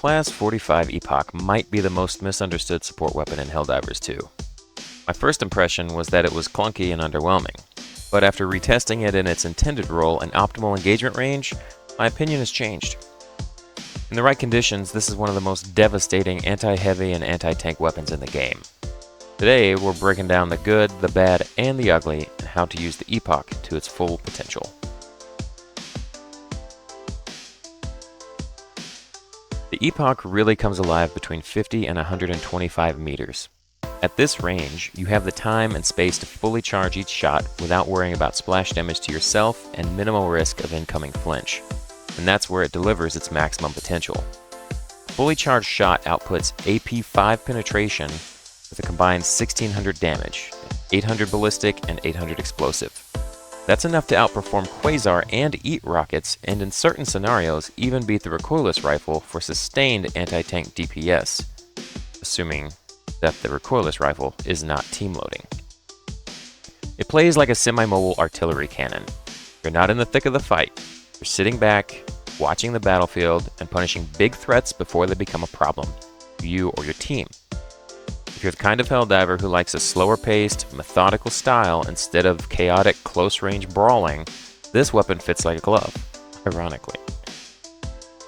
PLAS-45 Epoch might be the most misunderstood support weapon in Helldivers 2. My first impression was that it was clunky and underwhelming, but after retesting it in its intended role and optimal engagement range, my opinion has changed. In the right conditions, this is one of the most devastating anti-heavy and anti-tank weapons in the game. Today, we're breaking down the good, the bad, and the ugly, and how to use the Epoch to its full potential. The Epoch really comes alive between 50 and 125 meters. At this range, you have the time and space to fully charge each shot without worrying about splash damage to yourself and minimal risk of incoming flinch. And that's where it delivers its maximum potential. A fully charged shot outputs AP 5 penetration with a combined 1600 damage, 800 ballistic and 800 explosive. That's enough to outperform Quasar and EAT rockets, and in certain scenarios even beat the recoilless rifle for sustained anti-tank DPS, assuming that the recoilless rifle is not team loading. It plays like a semi-mobile artillery cannon. You're not in the thick of the fight. You're sitting back, watching the battlefield, and punishing big threats before they become a problem to you or your team. If you're the kind of Helldiver who likes a slower-paced, methodical style instead of chaotic, close-range brawling, this weapon fits like a glove, ironically.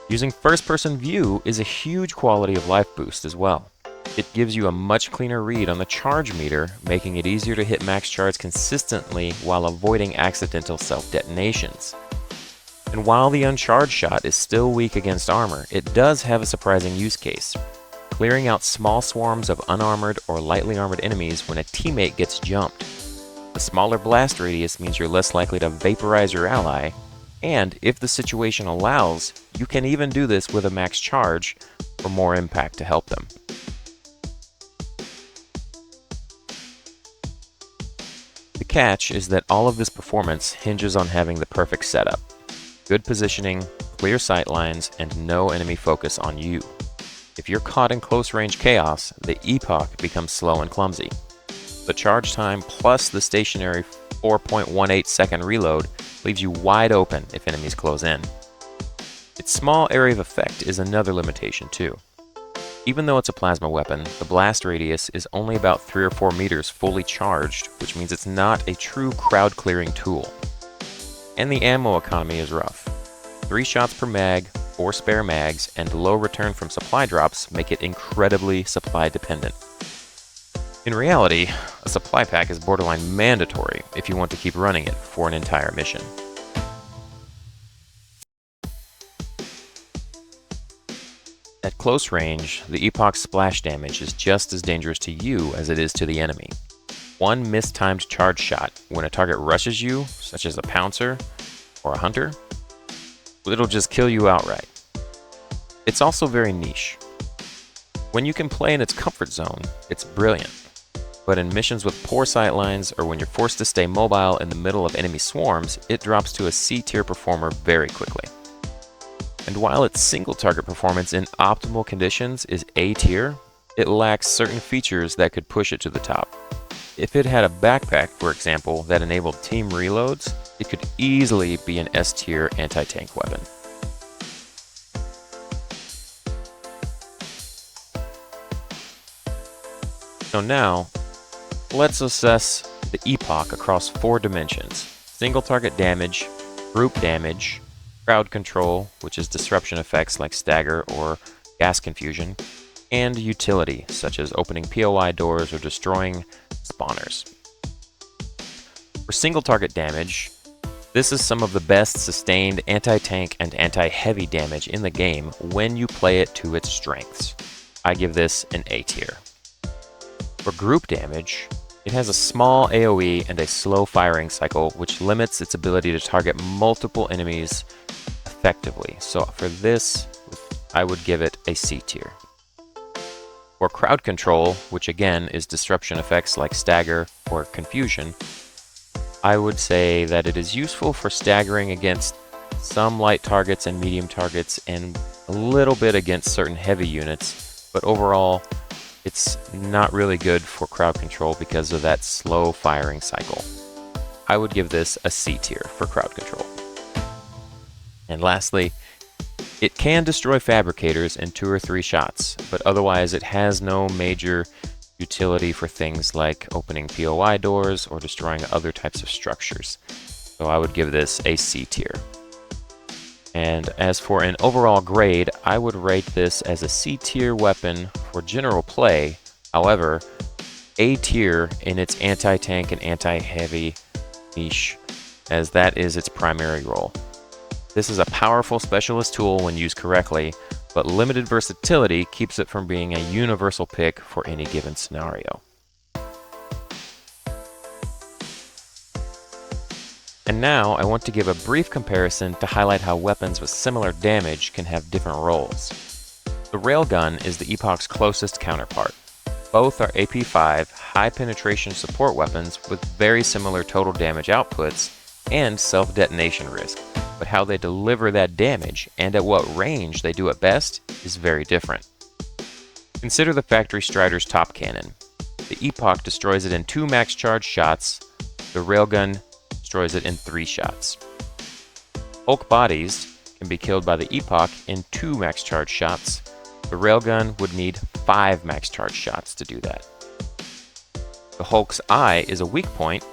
Using first-person view is a huge quality of life boost as well. It gives you a much cleaner read on the charge meter, making it easier to hit max charge consistently while avoiding accidental self-detonations. And while the uncharged shot is still weak against armor, it does have a surprising use case. Clearing out small swarms of unarmored or lightly armored enemies when a teammate gets jumped. The smaller blast radius means you're less likely to vaporize your ally, and if the situation allows, you can even do this with a max charge for more impact to help them. The catch is that all of this performance hinges on having the perfect setup. Good positioning, clear sight lines, and no enemy focus on you. If you're caught in close-range chaos, the Epoch becomes slow and clumsy. The charge time plus the stationary 4.18 second reload leaves you wide open if enemies close in. Its small area of effect is another limitation too. Even though it's a plasma weapon, the blast radius is only about 3 or 4 meters fully charged, which means it's not a true crowd-clearing tool. And the ammo economy is rough. 3 shots per mag, 4 spare mags, and low return from supply drops make it incredibly supply dependent. In reality, a supply pack is borderline mandatory if you want to keep running it for an entire mission. At close range, the Epoch's splash damage is just as dangerous to you as it is to the enemy. One mistimed charge shot when a target rushes you, such as a pouncer or a hunter, it'll just kill you outright. It's also very niche. When you can play in its comfort zone, it's brilliant. But in missions with poor sight lines or when you're forced to stay mobile in the middle of enemy swarms, it drops to a C-tier performer very quickly. And while its single target performance in optimal conditions is A-tier, it lacks certain features that could push it to the top. If it had a backpack, for example, that enabled team reloads, it could easily be an S-tier anti-tank weapon. So now, let's assess the Epoch across 4 dimensions: single target damage, group damage, crowd control, which is disruption effects like stagger or gas confusion, and utility, such as opening POI doors or destroying spawners. For single target damage, this is some of the best sustained anti-tank and anti-heavy damage in the game when you play it to its strengths. I give this an A tier. For group damage, it has a small AoE and a slow firing cycle, which limits its ability to target multiple enemies effectively. So for this, I would give it a C tier. For crowd control, which again is disruption effects like stagger or confusion, I would say that it is useful for staggering against some light targets and medium targets and a little bit against certain heavy units, but overall it's not really good for crowd control because of that slow firing cycle. I would give this a C tier for crowd control. And lastly, It can destroy fabricators in 2 or 3 shots, but otherwise it has no major utility for things like opening POI doors or destroying other types of structures. So I would give this a C tier. And as for an overall grade, I would rate this as a C tier weapon for general play. However, A tier in its anti-tank and anti-heavy niche, as that is its primary role. This is a powerful specialist tool when used correctly, but limited versatility keeps it from being a universal pick for any given scenario. And now I want to give a brief comparison to highlight how weapons with similar damage can have different roles. The railgun is the Epoch's closest counterpart. Both are AP5 high penetration support weapons with very similar total damage outputs and self-detonation risk, but how they deliver that damage and at what range they do it best is very different. Consider the Factory Strider's top cannon. The Epoch destroys it in 2 max charge shots, the railgun destroys it in 3 shots. Hulk bodies can be killed by the Epoch in 2 max charge shots. The railgun would need 5 max charge shots to do that. The Hulk's eye is a weak point.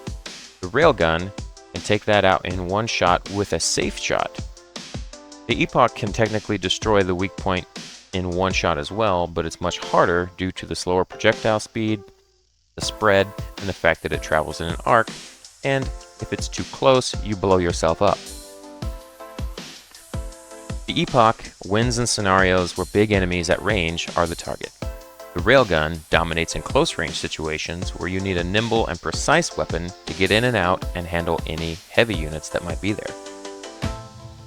The railgun can take that out in 1 shot with a safe shot. The Epoch can technically destroy the weak point in 1 shot as well, but it's much harder due to the slower projectile speed, the spread, and the fact that it travels in an arc, and if it's too close, you blow yourself up. The Epoch wins in scenarios where big enemies at range are the target. The railgun dominates in close range situations where you need a nimble and precise weapon to get in and out and handle any heavy units that might be there.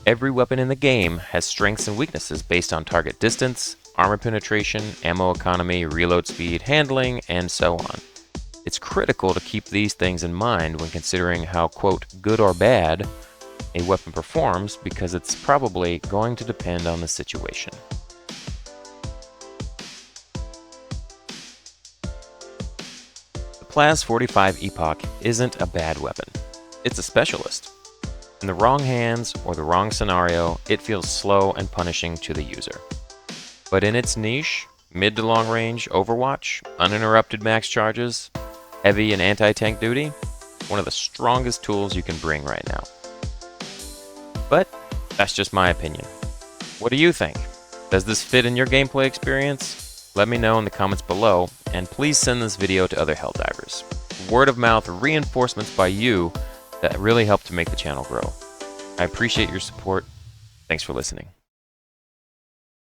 Every weapon in the game has strengths and weaknesses based on target distance, armor penetration, ammo economy, reload speed, handling, and so on. It's critical to keep these things in mind when considering how, quote, good or bad a weapon performs, because it's probably going to depend on the situation. The PLAS-45 Epoch isn't a bad weapon. It's a specialist. In the wrong hands or the wrong scenario, it feels slow and punishing to the user. But in its niche, mid to long range Overwatch, uninterrupted max charges, heavy and anti-tank duty, one of the strongest tools you can bring right now. But that's just my opinion. What do you think? Does this fit in your gameplay experience? Let me know in the comments below, and please send this video to other Helldivers. Word of mouth reinforcements by you that really help to make the channel grow. I appreciate your support. Thanks for listening.